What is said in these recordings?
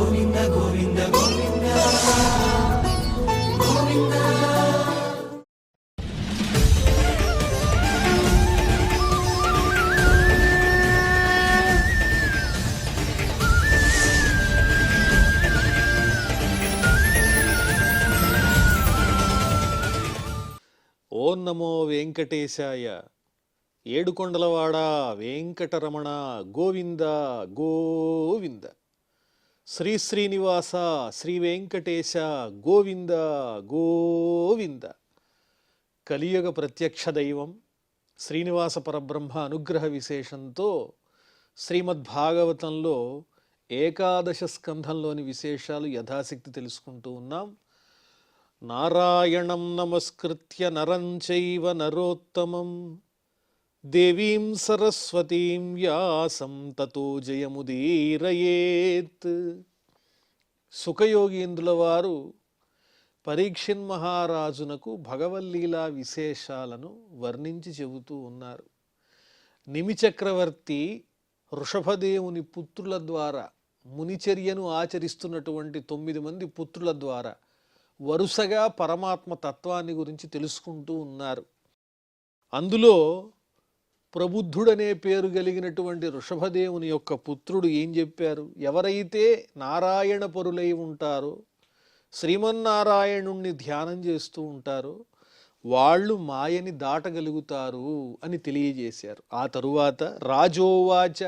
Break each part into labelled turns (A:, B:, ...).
A: గోవింద గోవింద గోవింద గోవింద.
B: ఓం నమో వెంకటేశాయ. ఏడుకొండలవాడ వెంకటరమణ గోవింద గోవింద. శ్రీ శ్రీనివాస శ్రీ వెంకటేశ గోవింద గోవింద. కలియుగ ప్రత్యక్ష దైవం శ్రీనివాస పరబ్రహ్మ అనుగ్రహ విశేషంతో శ్రీమద్భాగవతంలో ఏకాదశ స్కంధంలోని విశేషాలు యథాశక్తి తెలుసుకుంటూ ఉన్నాం. నారాయణం నమస్కృత్య నరం చైవ నరోత్తమం దేవీం సరస్వతీం వ్యాసం తతో జయముదీరయేత్. సుఖయోగీంద్రుల వారు పరీక్షిన్ మహారాజునకు భగవల్లీలా విశేషాలను వర్ణించి చెబుతూ ఉన్నారు. నిమిచక్రవర్తి వృషభదేవుని పుత్రుల ద్వారా మునిచర్యను ఆచరిస్తున్నటువంటి 9 మంది పుత్రుల ద్వారా వరుసగా పరమాత్మ తత్వాన్ని గురించి తెలుసుకుంటూ ఉన్నారు. అందులో ప్రబుద్ధుడనే పేరు కలిగినటువంటి వృషభదేవుని యొక్క పుత్రుడు ఏం చెప్పారు? ఎవరైతే నారాయణ పరులై ఉంటారో, శ్రీమన్నారాయణుణ్ణి ధ్యానం చేస్తూ ఉంటారో వాళ్ళు మాయని దాటగలుగుతారు అని తెలియజేశారు. ఆ తరువాత రాజోవాచ,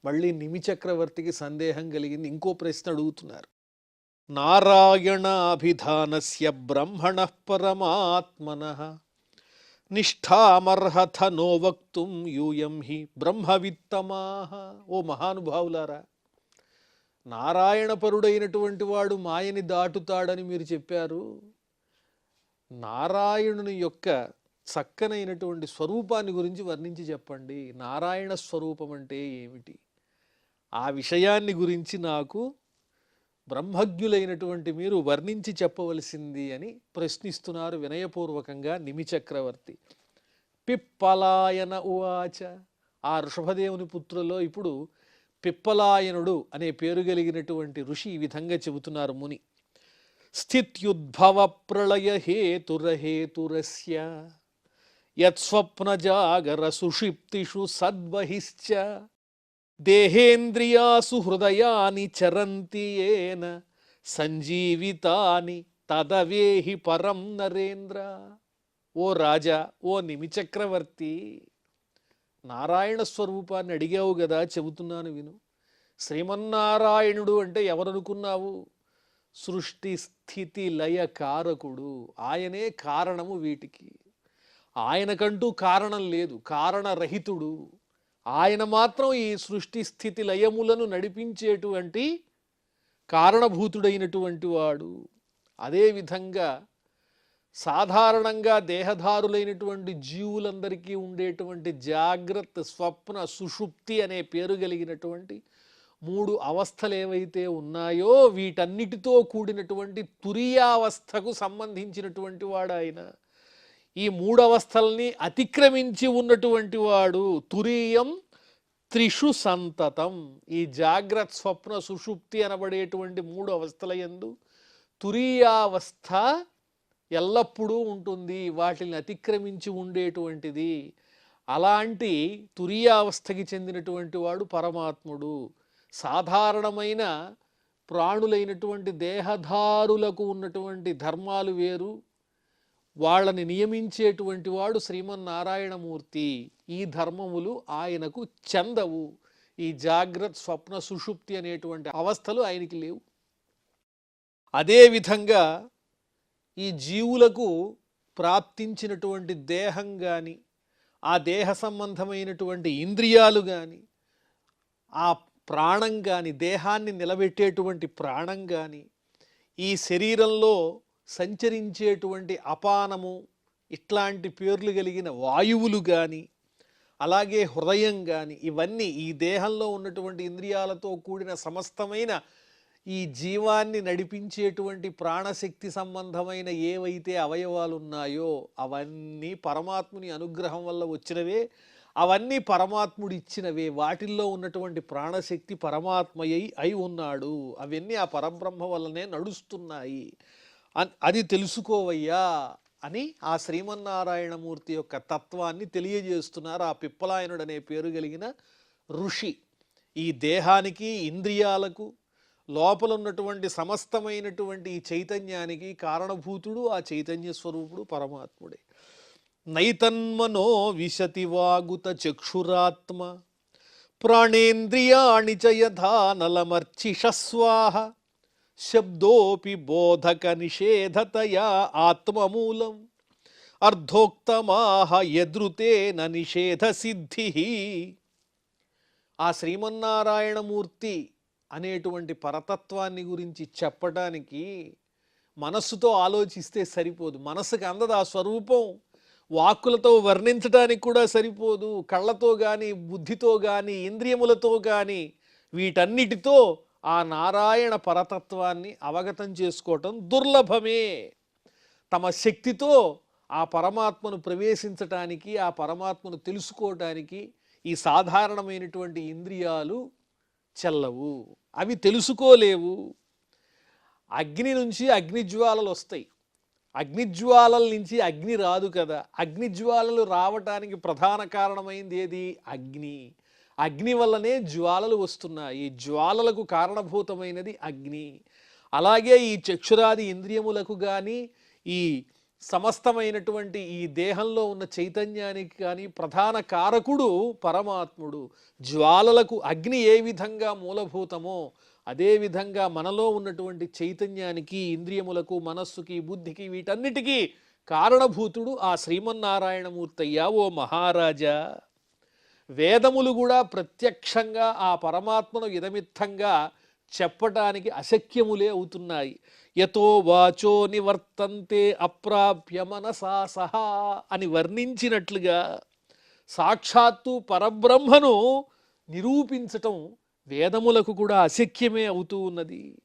B: మళ్ళీ నిమిచక్రవర్తికి సందేహం కలిగింది. ఇంకో ప్రశ్న అడుగుతున్నారు. నారాయణాభిధానస్య బ్రహ్మణః పరమాత్మనః నిష్ఠామర్హత నో వక్తుం యూయం హి బ్రహ్మవిత్తమాః. ఓ మహానుభావులారా, నారాయణపరుడైనటువంటి వాడు మాయని దాటుతాడని మీరు చెప్పారు. నారాయణుని యొక్క చక్కనైనటువంటి స్వరూపాన్ని గురించి వర్ణించి చెప్పండి. నారాయణ స్వరూపం అంటే ఏమిటి? ఆ విషయాన్ని గురించి నాకు బ్రహ్మజ్ఞులైనటువంటి మీరు వర్ణించి చెప్పవలసింది అని ప్రశ్నిస్తున్నారు వినయపూర్వకంగా నిమిచక్రవర్తి. పిప్పలాయన ఉవాచ. ఆ వృషభదేవుని పుత్రులో ఇప్పుడు పిప్పలాయనుడు అనే పేరు కలిగినటువంటి ఋషి ఈ విధంగా చెబుతున్నారు ముని. స్థిత్యుద్భవ ప్రళయ హేతురహేతురస్య యత్స్వప్న జాగర సుషిప్తిషు సద్వహిశ్చ దేహేంద్రియాసు హృదయాని చరంతి ఏన సంజీవితాని తదవేహి పరం నరేంద్ర. ఓ రాజా, ఓ నిమిచక్రవర్తి, నారాయణ స్వరూపాన్ని అడిగావు కదా, చెబుతున్నాను విను. శ్రీమన్నారాయణుడు అంటే ఎవరనుకున్నావు? సృష్టి స్థితి లయ కారకుడు. ఆయనే కారణము వీటికి. ఆయనకంటూ కారణం లేదు, కారణరహితుడు. ఆయన మాత్రం ఈ సృష్టి స్థితి లయములను నడిపించేటువంటి కారణభూతుడైనటువంటి వాడు. అదేవిధంగా సాధారణంగా దేహధారులైనటువంటి జీవులందరికీ ఉండేటువంటి జాగ్రత్త, స్వప్న, సుషుప్తి అనే పేరు కలిగినటువంటి 3 అవస్థలు ఏవైతే ఉన్నాయో వీటన్నిటితో కూడినటువంటి తురీయావస్థకు సంబంధించినటువంటి వాడు ఆయన. ఈ 3 అవస్థల్ని అతిక్రమించి ఉన్నటువంటి వాడు. తురీయం త్రిషు సంతతం. ఈ జాగ్రత్త, స్వప్న, సుషుప్తి అనబడేటువంటి 3 అవస్థల యందు తురీయావస్థ ఎల్లప్పుడూ ఉంటుంది, వాటిని అతిక్రమించి ఉండేటువంటిది. అలాంటి తురీయావస్థకి చెందినటువంటి వాడు పరమాత్ముడు. సాధారణమైన ప్రాణులైనటువంటి దేహధారులకు ఉన్నటువంటి ధర్మాలు వేరు, వాళ్ళని నియమించేటువంటి వాడు శ్రీమన్నారాయణమూర్తి. ఈ ధర్మములు ఆయనకు చెందవు. ఈ జాగ్రత్త, స్వప్న, సుషుప్తి అనేటువంటి అవస్థలు ఆయనకి లేవు. అదేవిధంగా ఈ జీవులకు ప్రాప్తించినటువంటి దేహం కానీ, ఆ దేహ సంబంధమైనటువంటి ఇంద్రియాలు కానీ, ఆ ప్రాణం కానీ, దేహాన్ని నిలబెట్టేటువంటి ప్రాణం కానీ, ఈ శరీరంలో సంచరించేటువంటి అపానము ఇట్లాంటి పేర్లు కలిగిన వాయువులు కానీ, అలాగే హృదయం కానీ, ఇవన్నీ ఈ దేహంలో ఉన్నటువంటి ఇంద్రియాలతో కూడిన సమస్తమైన ఈ జీవాన్ని నడిపించేటువంటి ప్రాణశక్తి సంబంధమైన ఏవైతే అవయవాలు ఉన్నాయో అవన్నీ పరమాత్ముని అనుగ్రహం వల్ల వచ్చినవే. అవన్నీ పరమాత్ముడు ఇచ్చినవే. వాటిల్లో ఉన్నటువంటి ప్రాణశక్తి అయి ఉన్నాడు. అవన్నీ ఆ పరబ్రహ్మ వల్లనే నడుస్తున్నాయి. అది తెలుసుకోవయ్యా అని ఆ శ్రీమన్నారాయణమూర్తి యొక్క తత్వాన్ని తెలియజేస్తున్నారు ఆ పిప్పలాయనుడు అనే పేరు కలిగిన ఋషి. ఈ దేహానికి, ఇంద్రియాలకు, లోపల ఉన్నటువంటి సమస్తమైనటువంటి ఈ చైతన్యానికి కారణభూతుడు ఆ చైతన్య స్వరూపుడు పరమాత్ముడే. నైతన్మనో విశతి వాగుత చక్షురాత్మ ప్రాణేంద్రియాణి చ యథా నలమర్చిషస్వాహ శబ్దోపి బోధక నిషేధతయా ఆత్మమూలం అర్ధోక్తమాహ యదృతేన నిషేధ సిద్ధి. ఆ శ్రీమన్నారాయణమూర్తి అనేటువంటి పరతత్వాన్ని గురించి చెప్పడానికి మనస్సుతో ఆలోచిస్తే సరిపోదు. మనసుకు అందదు ఆ స్వరూపం. వాక్కులతో వర్ణించడానికి కూడా సరిపోదు. కళ్ళతో కానీ, బుద్ధితో కానీ, ఇంద్రియములతో కానీ, వీటన్నిటితో ఆ నారాయణ పరతత్వాన్ని అవగతం చేసుకోవటం దుర్లభమే. తమ శక్తితో ఆ పరమాత్మను ప్రవేశించటానికి, ఆ పరమాత్మను తెలుసుకోవటానికి ఈ సాధారణమైనటువంటి ఇంద్రియాలు చెల్లవు. అవి తెలుసుకోలేవు. అగ్ని నుంచి అగ్నిజ్వాలలు వస్తాయి. అగ్నిజ్వాలల నుంచి అగ్ని రాదు కదా. అగ్నిజ్వాలలు రావటానికి ప్రధాన కారణమైంది ఏది? అగ్ని. అగ్ని వల్లనే జ్వాలలు వస్తున్నాయి. జ్వాలలకు కారణభూతమైనది అగ్ని. అలాగే ఈ చక్షురాది ఇంద్రియములకు కానీ, ఈ సమస్తమైనటువంటి ఈ దేహంలో ఉన్న చైతన్యానికి కానీ ప్రధాన కారకుడు పరమాత్ముడు. జ్వాలలకు అగ్ని ఏ విధంగా మూలభూతమో అదేవిధంగా మనలో ఉన్నటువంటి చైతన్యానికి, ఇంద్రియములకు, మనస్సుకి, బుద్ధికి, వీటన్నిటికీ కారణభూతుడు ఆ శ్రీమన్నారాయణమూర్తయ్యా ఓ మహారాజా. వేదములు కూడా ప్రత్యక్షంగా ఆ పరమాత్మను ఇదమిత్తంగా చెప్పటానికి అశక్యములే అవుతున్నాయి. యతో వాచో నివర్తంతే అప్రాప్య మనసా సహా అని వర్ణించినట్లుగా సాక్షాత్తు పరబ్రహ్మను నిరూపించటం వేదములకు కూడా అశక్యమే అవుతూ ఉన్నది.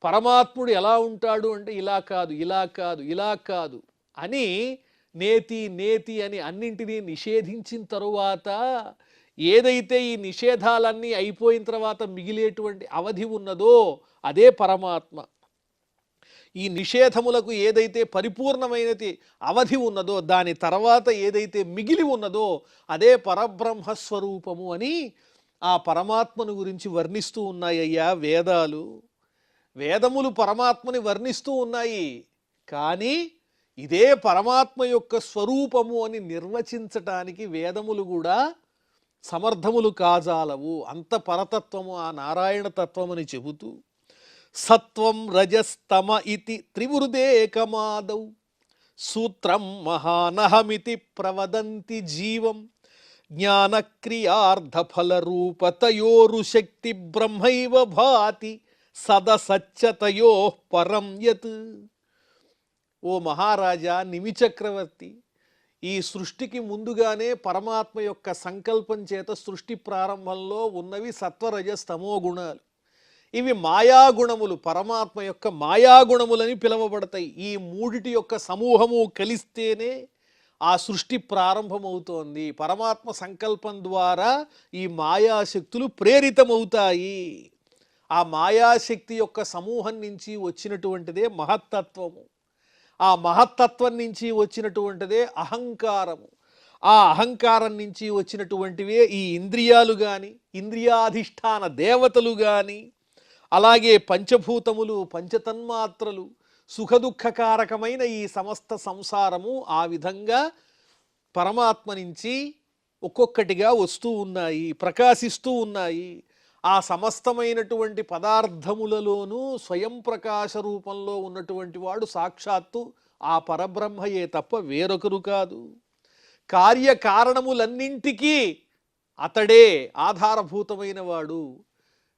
B: పరమాత్ముడు ఎలా ఉంటాడు అంటే ఇలా కాదు, ఇలా కాదు, ఇలా కాదు అని నేతి నేతి అని అన్నింటినీ నిషేధించిన తరువాత ఏదైతే ఈ నిషేధాలన్నీ అయిపోయిన తర్వాత మిగిలేటువంటి అవధి ఉన్నదో అదే పరమాత్మ. ఈ నిషేధములకు ఏదైతే పరిపూర్ణమైనది అవధి ఉన్నదో దాని తర్వాత ఏదైతే మిగిలి ఉన్నదో అదే పరబ్రహ్మస్వరూపము అని ఆ పరమాత్మను గురించి వర్ణిస్తూ ఉన్నాయ్యా వేదాలు. వేదములు పరమాత్మని వర్ణిస్తూ ఉన్నాయి. కానీ ఇదే పరమాత్మ యొక్క స్వరూపము అని నిర్వచించటానికి వేదములు కూడా సమర్థములు కాజాలవు. అంత పరతత్వము ఆ నారాయణ తత్వమని చెబుతూ సత్వం రజస్తమ ఇతి త్రివృదేకమాదౌ సూత్రం మహానహమితి ప్రవదంతి జీవం జ్ఞానక్రియార్థఫలరూపతయోరు శక్తి బ్రహ్మైవ భాతి సదసత్యతయో పరం యత్. ఓ మహారాజా, నిమిచక్రవర్తి, ఈ సృష్టికి ముందుగానే పరమాత్మ యొక్క సంకల్పం చేత సృష్టి ప్రారంభంలో ఉన్నవి సత్వరజస్తమో గుణాలు. ఇవి మాయాగుణములు, పరమాత్మ యొక్క మాయాగుణములని పిలువబడతాయి. ఈ మూడిటి యొక్క సమూహము కలిస్తేనే ఆ సృష్టి ప్రారంభమవుతోంది. పరమాత్మ సంకల్పం ద్వారా ఈ మాయాశక్తులు ప్రేరితమవుతాయి. ఆ మాయాశక్తి యొక్క సమూహం నుంచి వచ్చినటువంటిదే మహత్తత్వము. ఆ మహత్తత్వం నుంచి వచ్చినటువంటిదే అహంకారము. ఆ అహంకారం నుంచి వచ్చినటువంటివే ఈ ఇంద్రియాలు కానీ, ఇంద్రియాధిష్టాన దేవతలు కానీ, అలాగే పంచభూతములు, పంచతన్మాత్రలు, సుఖదుఖకారకమైన ఈ సమస్త సంసారము ఆ విధంగా పరమాత్మ నుంచి ఒక్కొక్కటిగా వస్తూ ఉన్నాయి, ప్రకాశిస్తూ ఉన్నాయి. ఆ సమస్తమైనటువంటి పదార్థములలోనూ స్వయం ప్రకాశ రూపంలో ఉన్నటువంటి వాడు సాక్షాత్తు ఆ పరబ్రహ్మయే తప్ప వేరొకరు కాదు. కార్యకారణములన్నింటికీ అతడే ఆధారభూతమైన వాడు.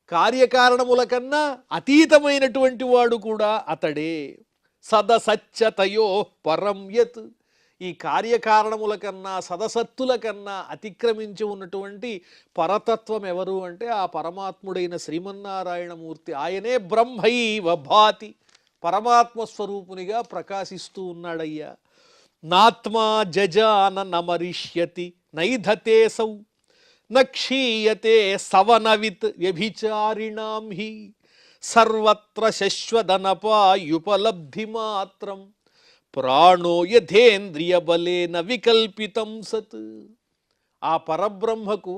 B: కార్యకారణముల కన్నా అతీతమైనటువంటి వాడు కూడా అతడే. సదసత్యతయో పరం యత్. ఈ కార్యకారణముల కన్నా, సదసత్తుల కన్నా అతిక్రమించి ఉన్నటువంటి పరతత్వం ఎవరు అంటే ఆ పరమాత్ముడైన శ్రీమన్నారాయణమూర్తి. ఆయనే బ్రహ్మైవ భాతి, పరమాత్మ స్వరూపునిగా ప్రకాశిస్తూ ఉన్నాడయ్యా. నాత్మా జజాన నమరిష్యతి నైధతేసౌ నక్షీయతే సవనవిత్ వ్యభిచారిణాం హి సర్వత్ర శశ్వదనపాయుపలబ్ధి మాత్రం ప్రాణో యథేంద్రియ బలేన వికల్పితం సత్. ఆ పరబ్రహ్మకు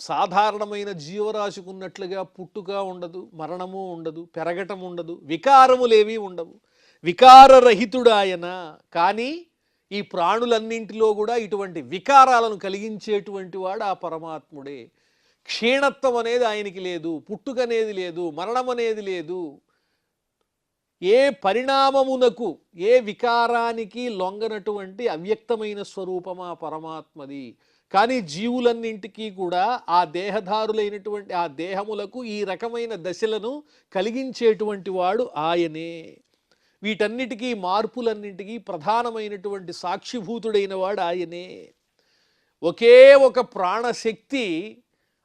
B: సాధారణమైన జీవరాశికి ఉన్నట్లుగా పుట్టుక ఉండదు, మరణము ఉండదు, పెరగటం ఉండదు, వికారములేవి ఉండవు. వికారరహితుడాయన. కానీ ఈ ప్రాణులన్నింటిలో కూడా ఇటువంటి వికారాలను కలిగించేటువంటి వాడు ఆ పరమాత్ముడే. క్షీణత్వం అనేది ఆయనకి లేదు, పుట్టుక అనేది లేదు, మరణం అనేది లేదు. ఏ పరిణామమునకు, ఏ వికారానికి లొంగనటువంటి అవ్యక్తమైన స్వరూపం ఆ పరమాత్మది. కానీ జీవులన్నింటికీ కూడా ఆ దేహధారులైనటువంటి ఆ దేహములకు ఈ రకమైన దశలను కలిగించేటువంటి వాడు ఆయనే. వీటన్నిటికీ, మార్పులన్నింటికీ ప్రధానమైనటువంటి సాక్షిభూతుడైన వాడు ఆయనే. ఒకే ఒక ప్రాణశక్తి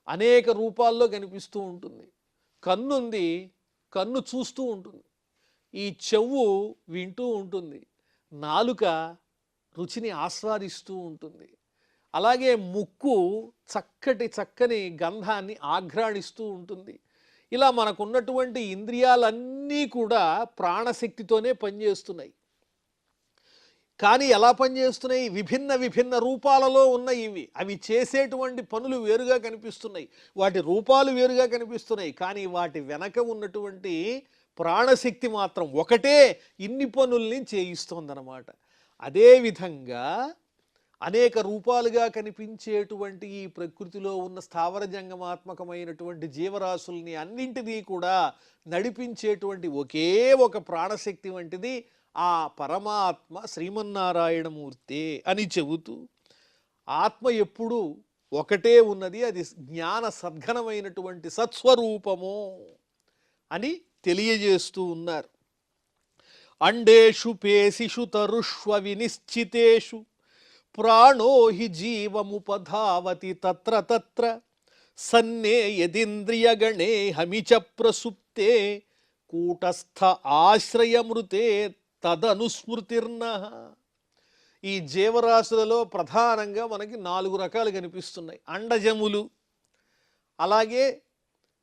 B: అనేక రూపాల్లో కనిపిస్తూ ఉంటుంది. కన్నుంది, కన్ను చూస్తూ ఉంటుంది. ఈ చెవు వింటూ ఉంటుంది. నాలుక రుచిని ఆస్వాదిస్తూ ఉంటుంది. అలాగే ముక్కు చక్కని గంధాన్ని ఆఘ్రాణిస్తూ ఉంటుంది. ఇలా మనకున్నటువంటి ఇంద్రియాలన్నీ కూడా ప్రాణశక్తితోనే పనిచేస్తున్నాయి. కానీ ఎలా పనిచేస్తున్నాయి? విభిన్న రూపాలలో ఉన్న ఇవి. అవి చేసేటువంటి పనులు వేరుగా కనిపిస్తున్నాయి, వాటి రూపాలు వేరుగా కనిపిస్తున్నాయి. కానీ వాటి వెనక ఉన్నటువంటి ప్రాణశక్తి మాత్రం ఒకటే, ఇన్ని పనుల్ని చేయిస్తోందన్నమాట. అదేవిధంగా అనేక రూపాలుగా కనిపించేటువంటి ఈ ప్రకృతిలో ఉన్న స్థావర జంగమాత్మకమైనటువంటి జీవరాశుల్ని అన్నింటినీ కూడా నడిపించేటువంటి ఒకే ఒక ప్రాణశక్తి వంటిది ఆ పరమాత్మ శ్రీమన్నారాయణమూర్తే అని చెబుతూ, ఆత్మ ఎప్పుడూ ఒకటే ఉన్నది, అది జ్ఞాన సద్ఘనమైనటువంటి సత్స్వరూపము అని తెలియజేస్తూ ఉన్నారు. అండేషు పేసిషు తరుష్వ వినిశ్చితేషు ప్రాణో హి జీవముపధావతి తత్ర తత్ర సన్నే యదింద్రియగణే హమిచ ప్రసుప్తే కూటస్థ ఆశ్రయమృతే తదనుస్మృతిర్న. ఈ జీవరాశులలో ప్రధానంగా మనకి 4 రకాలు కనిపిస్తున్నాయి. అండజములు, అలాగే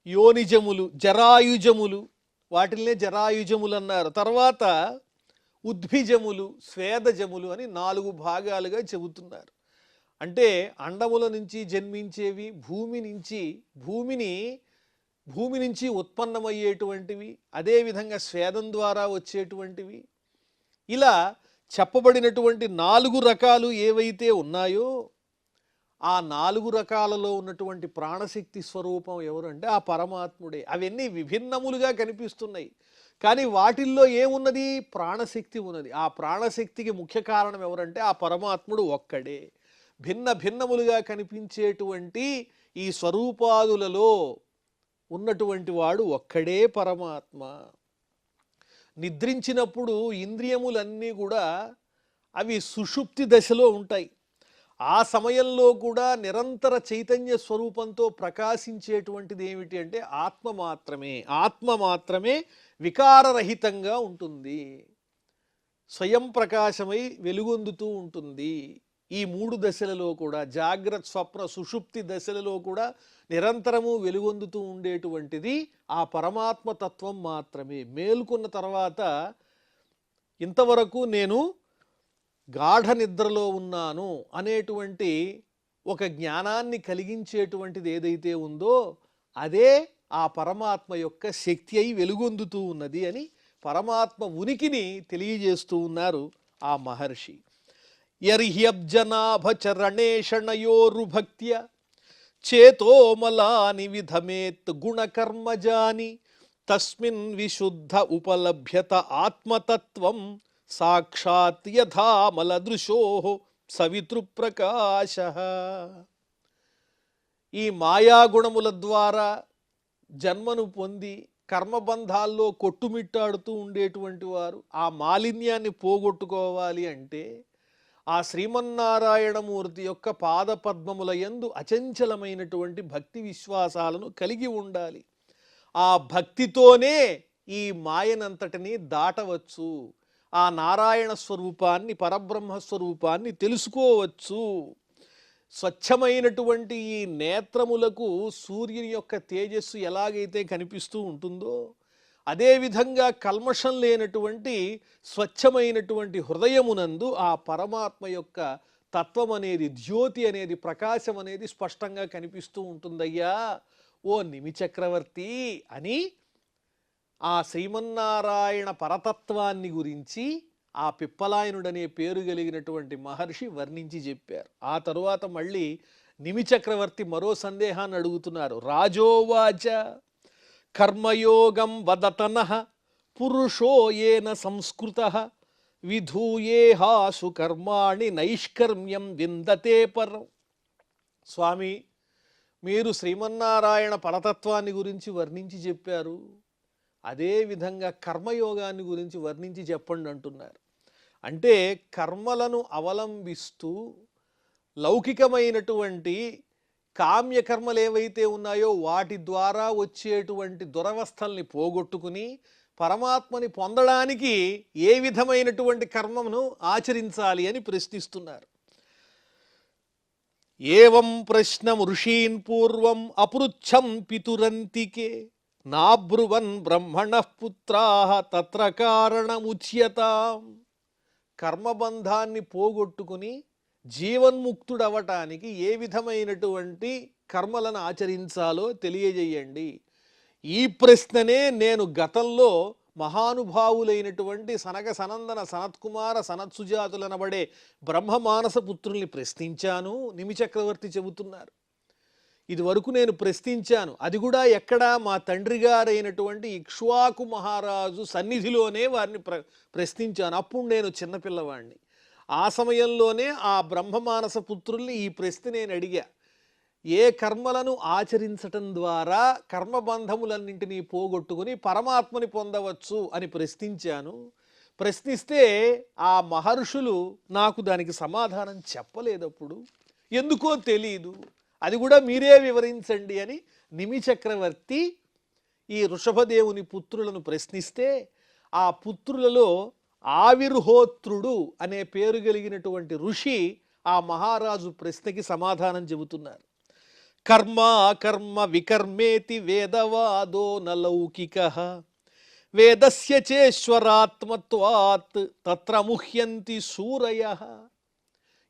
B: యోనిజములు, జరాయుజములు, వాటిల్నే జరాయుజములు అన్నారు. తర్వాత ఉద్భిజములు, స్వేదజములు అని 4 భాగాలుగా చెబుతున్నారు. అంటే అండముల నుంచి జన్మించేవి, భూమి నుంచి ఉత్పన్నమయ్యేటువంటివి, అదేవిధంగా స్వేదం ద్వారా వచ్చేటువంటివి. ఇలా చెప్పబడినటువంటి 4 రకాలు ఏవైతే ఉన్నాయో ఆ 4 రకాలలో ఉన్నటువంటి ప్రాణశక్తి స్వరూపం ఎవరంటే ఆ పరమాత్ముడే. అవన్నీ విభిన్నములుగా కనిపిస్తున్నాయి, కానీ వాటిల్లో ఏమున్నది? ప్రాణశక్తి ఉన్నది. ఆ ప్రాణశక్తికి ముఖ్య కారణం ఎవరంటే ఆ పరమాత్ముడు ఒక్కడే. భిన్నములుగా కనిపించేటువంటి ఈ స్వరూపాదులలో ఉన్నటువంటి వాడు ఒక్కడే పరమాత్మ. నిద్రించినప్పుడు ఇంద్రియములన్నీ కూడా అవి సుషుప్తి దశలో ఉంటాయి. ఆ సమయంలో కూడా నిరంతర చైతన్య స్వరూపంతో ప్రకాశించేటువంటిది ఏమిటి అంటే ఆత్మ మాత్రమే వికారరహితంగా ఉంటుంది, స్వయం ప్రకాశమై వెలుగొందుతూ ఉంటుంది. ఈ 3 దశలలో కూడా, జాగ్రత్త స్వప్న సుషుప్తి దశలలో కూడా నిరంతరము వెలుగొందుతూ ఉండేటువంటిది ఆ పరమాత్మ తత్వం మాత్రమే. మేల్కొన్న తర్వాత ఇంతవరకు నేను గాఢ నిద్రలో ఉన్నాను అనేటువంటి ఒక జ్ఞానాన్ని కలిగించేటువంటిది ఏదైతే ఉందో అదే ఆ పరమాత్మ యొక్క శక్తి అయి వెలుగొందుతూ ఉన్నది అని పరమాత్మ ఉనికిని తెలియజేస్తూ ఉన్నారు ఆ మహర్షి. యర్హ్యబ్జనాభచరణేషణయోరుభక్త్య చేతోమలాని విధమేత్ గుణకర్మజాని తస్మిన్ విశుద్ధ ఉపలభ్యత ఆత్మతత్వం సాక్షాత్ యథామలదృశో సవితృప్రకాశ. ఈ మాయాగుణముల ద్వారా జన్మను పొంది కర్మబంధాల్లో కొట్టుమిట్టాడుతూ ఉండేటువంటి వారు ఆ మాలిన్యాన్ని పోగొట్టుకోవాలి అంటే ఆ శ్రీమన్నారాయణమూర్తి యొక్క పాదపద్మముల యందు అచంచలమైనటువంటి భక్తి విశ్వాసాలను కలిగి ఉండాలి. ఆ భక్తితోనే ఈ మాయనంతటిని దాటవచ్చు, ఆ నారాయణ స్వరూపాన్ని, పరబ్రహ్మ స్వరూపాన్ని తెలుసుకోవచ్చు. స్వచ్ఛమైనటువంటి ఈ నేత్రములకు సూర్యుని యొక్క తేజస్సు ఎలాగైతే కనిపిస్తూ ఉంటుందో, అదేవిధంగా కల్మషం లేనటువంటి స్వచ్ఛమైనటువంటి హృదయమునందు ఆ పరమాత్మ యొక్క తత్వం అనేది, జ్యోతి అనేది, ప్రకాశం అనేది స్పష్టంగా కనిపిస్తూ ఉంటుందయ్యా ఓ నిమిచక్రవర్తి అని ఆ శ్రీమన్నారాయణ పరతత్వాన్ని గురించి ఆ పిప్పలాయనుడనే పేరు కలిగినటువంటి మహర్షి వర్ణించి చెప్పారు. ఆ తరువాత మళ్ళీ నిమిచక్రవర్తి మరో సందేహాన్ని అడుగుతున్నారు. రాజోవాచ కర్మయోగం వదతనః పురుషో ఏన సంస్కృతః విధూయేహాసు కర్మాణి నైష్కర్మ్యం విందతే పరం. స్వామి, మీరు శ్రీమన్నారాయణ పరతత్వాన్ని గురించి వర్ణించి చెప్పారు, అదేవిధంగా కర్మయోగాన్ని గురించి వర్ణించి చెప్పండి అంటున్నారు. అంటే కర్మలను అవలంబిస్తూ లౌకికమైనటువంటి కామ్యకర్మలు ఏవైతే ఉన్నాయో వాటి ద్వారా వచ్చేటువంటి దురవస్థల్ని పోగొట్టుకుని పరమాత్మని పొందడానికి ఏ విధమైనటువంటి కర్మను ఆచరించాలి అని ప్రశ్నిస్తున్నారు. ఏవం ప్రశ్నం ఋషీన్ పూర్వం అపృచ్ఛం పితురంతికే నాబ్రువన్ బ్రహ్మణః పుత్రాః తత్ర కారణముచ్యతాం. కర్మబంధాన్ని పోగొట్టుకుని జీవన్ముక్తుడవటానికి ఏ విధమైనటువంటి కర్మలను ఆచరించాలో తెలియజేయండి. ఈ ప్రశ్ననే నేను గతంలో మహానుభావులైనటువంటి సనక సనందన సనత్కుమార సనత్సుజాతులనబడే బ్రహ్మమానస పుత్రుల్ని ప్రశ్నించాను. నిమిచక్రవర్తి చెబుతున్నారు. ఇది వరకు నేను ప్రశ్నించాను, అది కూడా ఎక్కడా మా తండ్రి గారైనటువంటి ఇక్ష్వాకు మహారాజు సన్నిధిలోనే వారిని ప్రశ్నించాను. అప్పుడు నేను చిన్నపిల్లవాడిని. ఆ సమయంలోనే ఆ బ్రహ్మమానస పుత్రుల్ని ఈ ప్రశ్న నేను అడిగా. ఏ కర్మలను ఆచరించటం ద్వారా కర్మబంధములన్నింటినీ పోగొట్టుకుని పరమాత్మని పొందవచ్చు అని ప్రశ్నించాను. ప్రశ్నిస్తే ఆ మహర్షులు నాకు దానికి సమాధానం చెప్పలేదప్పుడు. ఎందుకో తెలీదు, అది కూడా మీరే వివరించండి అని నిమిచక్రవర్తి ఈ వృషభదేవుని పుత్రులను ప్రశ్నిస్తే ఆ పుత్రులలో ఆవిర్హోత్రుడు అనే పేరు కలిగినటువంటి ఋషి ఆ మహారాజు ప్రశ్నకి సమాధానం చెబుతున్నారు. కర్మ కర్మ వికర్మేతి వేదవాదో నలౌకికః వేదస్య చేశ్వరాత్మత్వాత్ తత్ర ముహ్యంతి సూరయః.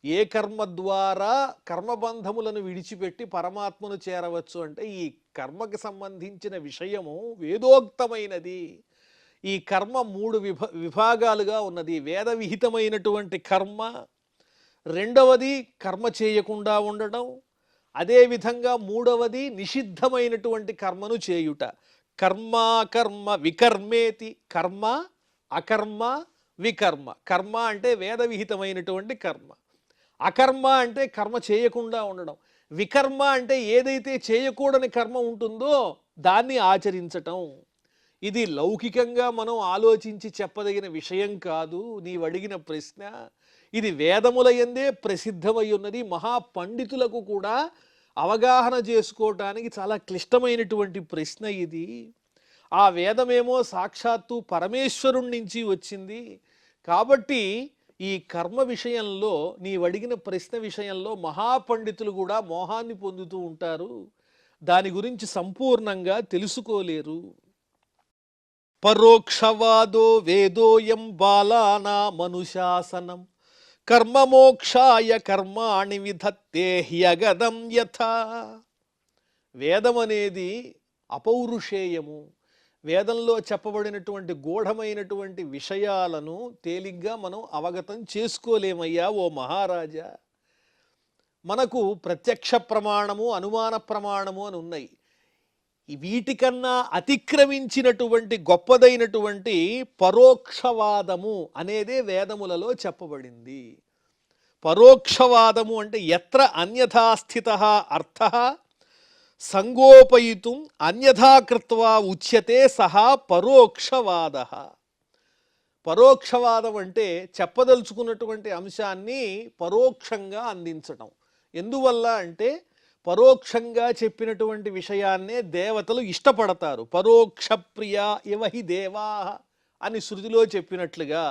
B: ఏ కర్మ ద్వారా కర్మబంధములను విడిచిపెట్టి పరమాత్మను చేరవచ్చు అంటే ఈ కర్మకి సంబంధించిన విషయము వేదోక్తమైనది. ఈ కర్మ మూడు విభాగాలుగా ఉన్నది. వేద విహితమైనటువంటి కర్మ, రెండవది కర్మ చేయకుండా ఉండడం, అదేవిధంగా మూడవది నిషిద్ధమైనటువంటి కర్మను చేయుట. కర్మ కర్మ వికర్మేతి, కర్మ అకర్మ వికర్మ. కర్మ అంటే వేద విహితమైనటువంటి కర్మ, అకర్మ అంటే కర్మ చేయకుండా ఉండడం, వికర్మ అంటే ఏదైతే చేయకూడని కర్మ ఉంటుందో దాన్ని ఆచరించటం. ఇది లౌకికంగా మనం ఆలోచించి చెప్పదగిన విషయం కాదు. నీవు అడిగిన ప్రశ్న ఇది వేదముల యందే ప్రసిద్ధమై ఉన్నది. మహాపండితులకు కూడా అవగాహన చేసుకోవటానికి చాలా క్లిష్టమైనటువంటి ప్రశ్న ఇది. ఆ వేదమేమో సాక్షాత్తు పరమేశ్వరుడి నుంచి వచ్చింది. కాబట్టి ఈ కర్మ విషయంలో నీవు అడిగిన ప్రశ్న విషయంలో మహాపండితులు కూడా మోహాన్ని పొందుతూ ఉంటారు. దాని గురించి సంపూర్ణంగా తెలుసుకోలేరు. పరోక్షవాదో వేదోయం బాలానామనుశాసనం కర్మమోక్షాయ కర్మాణి విధత్తే హ్యగదం యథా. వేదం అనేది అపౌరుషేయము. వేదంలో చెప్పబడినటువంటి గూఢమైనటువంటి విషయాలను తేలిగ్గా మనం అవగతం చేసుకోలేమయ్యా ఓ మహారాజా. మనకు ప్రత్యక్ష ప్రమాణము, అనుమాన ప్రమాణము అని ఉన్నాయి. వీటికన్నా అతిక్రమించినటువంటి గొప్పదైనటువంటి పరోక్షవాదము అనేదే వేదములలో చెప్పబడింది. పరోక్షవాదము అంటే ఎత్ర అన్యథా స్థితః అర్థః సంగోపయితుం అన్యథా కృత్వా ఉచ్యతే సహా పరోక్షవాదః. పరోక్షవాదం అంటే చెప్పదలుచుకున్నటువంటి అంశాన్ని పరోక్షంగా అందించటం. ఎందువల్ల అంటే పరోక్షంగా చెప్పినటువంటి విషయాన్నే దేవతలు ఇష్టపడతారు. పరోక్ష ప్రియ ఇవహి దేవా అని శృతిలో చెప్పినట్లుగా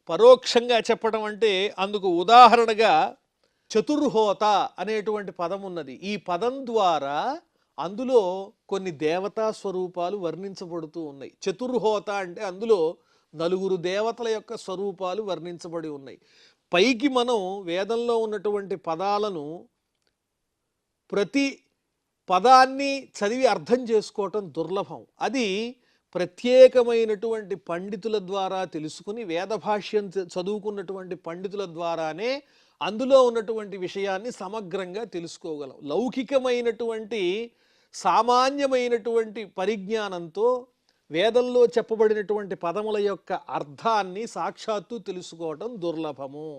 B: పరోక్షంగా చెప్పడం అంటే అందుకు ఉదాహరణగా చతుర్హోత అనేటువంటి పదం ఉన్నది. ఈ పదం ద్వారా అందులో కొన్ని దేవతా స్వరూపాలు వర్ణించబడుతూ ఉన్నాయి. చతుర్హోత అంటే అందులో నలుగురు దేవతల యొక్క స్వరూపాలు వర్ణించబడి ఉన్నాయి. పైకి మనం వేదంలో ఉన్నటువంటి పదాలను ప్రతి పదాన్ని చదివి అర్థం చేసుకోవటం దుర్లభం. అది ప్రత్యేకమైనటువంటి పండితుల ద్వారా తెలుసుకుని వేద భాష్యం చదువుకున్నటువంటి పండితుల ద్వారానే అందులో ఉన్నటువంటి విషయాన్ని సమగ్రంగా తెలుసుకోగలం. లౌకికమైనటువంటి సామాన్యమైనటువంటి పరిజ్ఞానంతో వేదంలో చెప్పబడినటువంటి పదముల యొక్క అర్థాన్ని సాక్షాత్తు తెలుసుకోవటం దుర్లభము.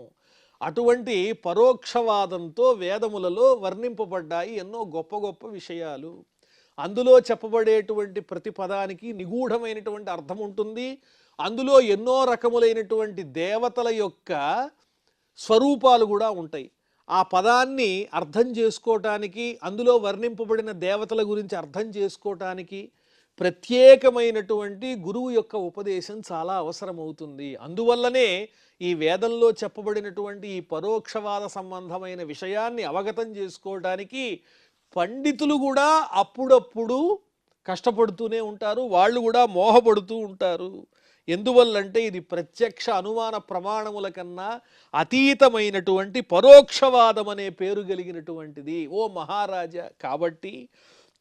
B: అటువంటి పరోక్షవాదంతో వేదములలో వర్ణింపబడ్డాయి ఎన్నో గొప్ప గొప్ప విషయాలు. అందులో చెప్పబడేటువంటి ప్రతి పదానికి నిగూఢమైనటువంటి అర్థం ఉంటుంది. అందులో ఎన్నో రకములైనటువంటి దేవతల యొక్క స్వరూపాలు కూడా ఉంటాయి. ఆ పదాన్ని అర్థం చేసుకోవటానికి, అందులో వర్ణింపబడిన దేవతల గురించి అర్థం చేసుకోవటానికి ప్రత్యేకమైనటువంటి గురువు యొక్క ఉపదేశం చాలా అవసరమవుతుంది. అందువల్లనే ఈ వేదంలో చెప్పబడినటువంటి ఈ పరోక్షవాద సంబంధమైన విషయాన్ని అవగతం చేసుకోవడానికి పండితులు కూడా అప్పుడప్పుడు కష్టపడుతూనే ఉంటారు. వాళ్ళు కూడా మోహపడుతూ ఉంటారు. ఎందువల్లంటే ఇది ప్రత్యక్ష అనుమాన ప్రమాణముల కన్నా అతీతమైనటువంటి పరోక్షవాదం అనే పేరు కలిగినటువంటిది ఓ మహారాజా. కాబట్టి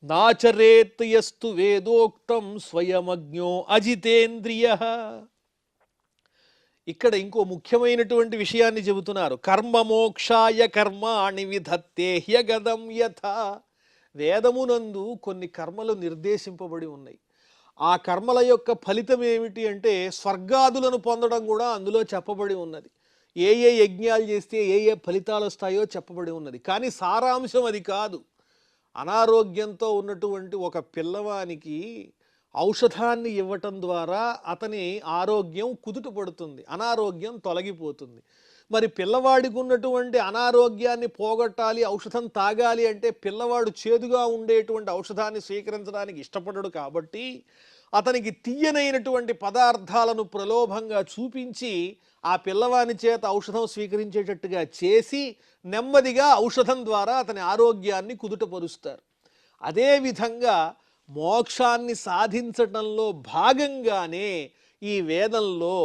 B: నాచరేత్ యస్తు వేదోక్తం స్వయమజ్ఞో అజితేంద్రియ. ఇక్కడ ఇంకో ముఖ్యమైనటువంటి విషయాన్ని చెబుతున్నారు. కర్మ మోక్షాయ కర్మాణి విధత్తే హ్యగదం యథ. వేదమునందు కొన్ని కర్మలు నిర్దేశింపబడి ఉన్నాయి. ఆ కర్మల యొక్క ఫలితం ఏమిటి అంటే స్వర్గాదులను పొందడం కూడా అందులో చెప్పబడి ఉన్నది. ఏ ఏ యజ్ఞాలు చేస్తే ఏ ఏ ఫలితాలు వస్తాయో చెప్పబడి ఉన్నది. కానీ సారాంశం అది కాదు. అనారోగ్యంతో ఉన్నటువంటి ఒక పిల్లవానికి ఔషధాన్ని ఇవ్వటం ద్వారా అతని ఆరోగ్యం కుదుట పడుతుంది, అనారోగ్యం తొలగిపోతుంది. మరి పిల్లవాడికి ఉన్నటువంటి అనారోగ్యాన్ని పోగొట్టాలి, ఔషధం తాగాలి అంటే పిల్లవాడు చేదుగా ఉండేటువంటి ఔషధాన్ని స్వీకరించడానికి ఇష్టపడడు. కాబట్టి అతనికి తీయనైనటువంటి పదార్థాలను ప్రలోభంగా చూపించి ఆ పిల్లవాని చేత ఔషధం స్వీకరించేటట్టుగా చేసి నెమ్మదిగా ఔషధం ద్వారా అతని ఆరోగ్యాన్ని కుదుటపరుస్తారు. అదేవిధంగా మోక్షాన్ని సాధించటంలో భాగంగానే ఈ వేదంలో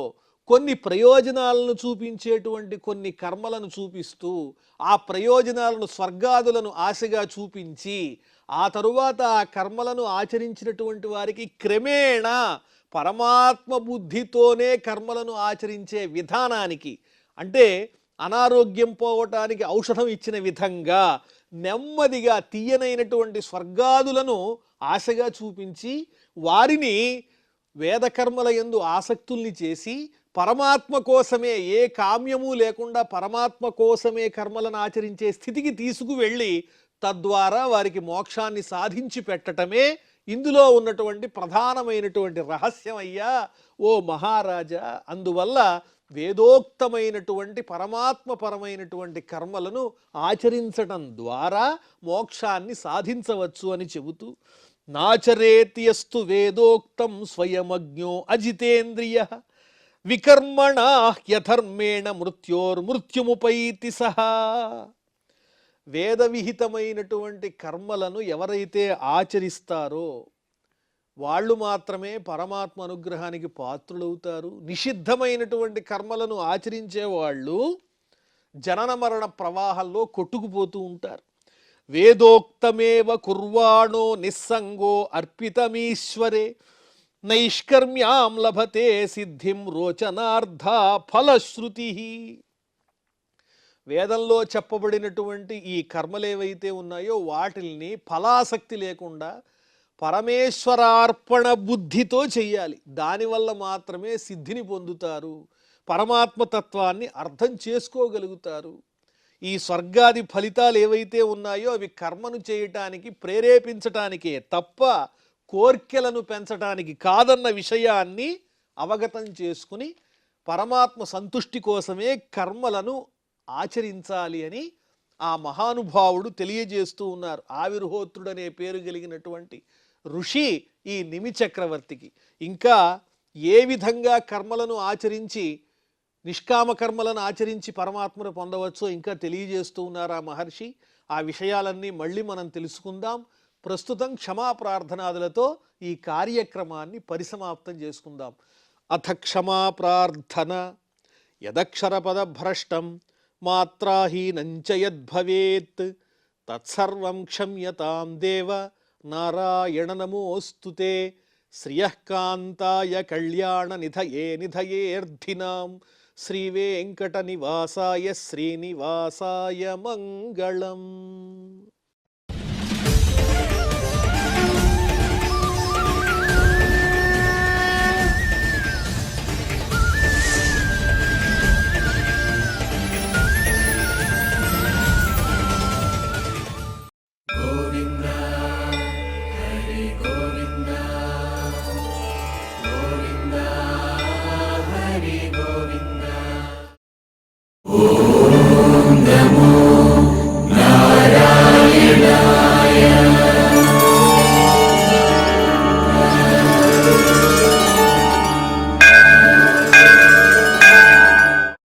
B: కొన్ని ప్రయోజనాలను చూపించేటువంటి కొన్ని కర్మలను చూపిస్తూ ఆ ప్రయోజనాలను స్వర్గాదులను ఆశగా చూపించి ఆ తరువాత ఆ కర్మలను ఆచరించినటువంటి వారికి క్రమేణా పరమాత్మ బుద్ధితోనే కర్మలను ఆచరించే విధానానికి, అంటే అనారోగ్యం పోవటానికి ఔషధం ఇచ్చిన విధంగా నెమ్మదిగా తీయనైనటువంటి స్వర్గాదులను ఆశగా చూపించి వారిని వేదకర్మల యందు ఆసక్తుల్ని చేసి పరమాత్మ కోసమే, ఏ కామ్యము లేకుండా పరమాత్మ కోసమే కర్మలను ఆచరించే స్థితికి తీసుకువెళ్ళి తద్వారా వారికి మోక్షాన్ని సాధించి పెట్టటమే ఇందులో ఉన్నటువంటి ప్రధానమైనటువంటి రహస్యం అయ్యా ఓ మహారాజా. అందువల్ల వేదోక్తమైనటువంటి పరమాత్మపరమైనటువంటి కర్మలను ఆచరించటం ద్వారా మోక్షాన్ని సాధించవచ్చు అని చెబుతూ నాచరేత్యస్తు వేదోక్తం స్వయమజ్ఞో అజితేంద్రియ వికర్మణా హ్యధర్మేణ మృత్యోర్మృత్యుముపైతి సహా. వేదవిహితమైనటువంటి కర్మలను ఎవరైతే ఆచరిస్తారో వాళ్ళు మాత్రమే పరమాత్మ అనుగ్రహానికి పాత్రులవుతారు. నిషిద్ధమైనటువంటి కర్మలను ఆచరించే వాళ్ళు జనన మరణ ప్రవాహంలో కొట్టుకుపోతూ ఉంటారు. వేదోక్తమేవ కుర్వాణో నిస్సంగో అర్పితమీశ్వరే నైష్కర్మ్యాం లభతే సిద్ధిం రోచనార్థ ఫలశ్రుతి. వేదంలో చెప్పబడినటువంటి ఈ కర్మలేవైతే ఉన్నాయో వాటిల్ని ఫలాసక్తి లేకుండా పరమేశ్వరార్పణ బుద్ధితో చెయ్యాలి. దానివల్ల మాత్రమే సిద్ధిని పొందుతారు, పరమాత్మతత్వాన్ని అర్థం చేసుకోగలుగుతారు. ఈ స్వర్గాది ఫలితాలు ఏవైతే ఉన్నాయో అవి కర్మను చేయటానికి ప్రేరేపించటానికే తప్ప కోర్కెలను పెంచటానికి కాదన్న విషయాన్ని అవగతం చేసుకుని పరమాత్మ సంతుష్టి కోసమే కర్మలను ఆచరించాలి అని ఆ మహానుభావుడు తెలియజేస్తూ ఉన్నారు. ఆవిర్హోత్రుడనే పేరు కలిగినటువంటి ఋషి ఈ నిమి చక్రవర్తికి. ఇంకా ఏ విధంగా కర్మలను ఆచరించి నిష్కామ కర్మలను ఆచరించి పరమాత్మను పొందవచ్చో ఇంకా తెలియజేస్తూ ఉన్నారు ఆ మహర్షి. ఆ విషయాలన్నీ మళ్ళీ మనం తెలుసుకుందాం. ప్రస్తుతం క్షమా ప్రార్థనాదులతో ఈ కార్యక్రమాన్ని పరిసమాప్తం చేసుకుందాం. అథ క్షమా ప్రార్థన. యదక్షరపదభ్రష్టం మాత్రాహీనంచ యద్భవేత్ తత్సర్వం క్షమ్యతాం దేవ నారాయణ నమోస్తుతే. శ్రియఃకాంతాయ కళ్యాణ నిధయే నిధయేర్థినాం శ్రీవేంకట నివాసాయ శ్రీనివాసాయ మంగళం.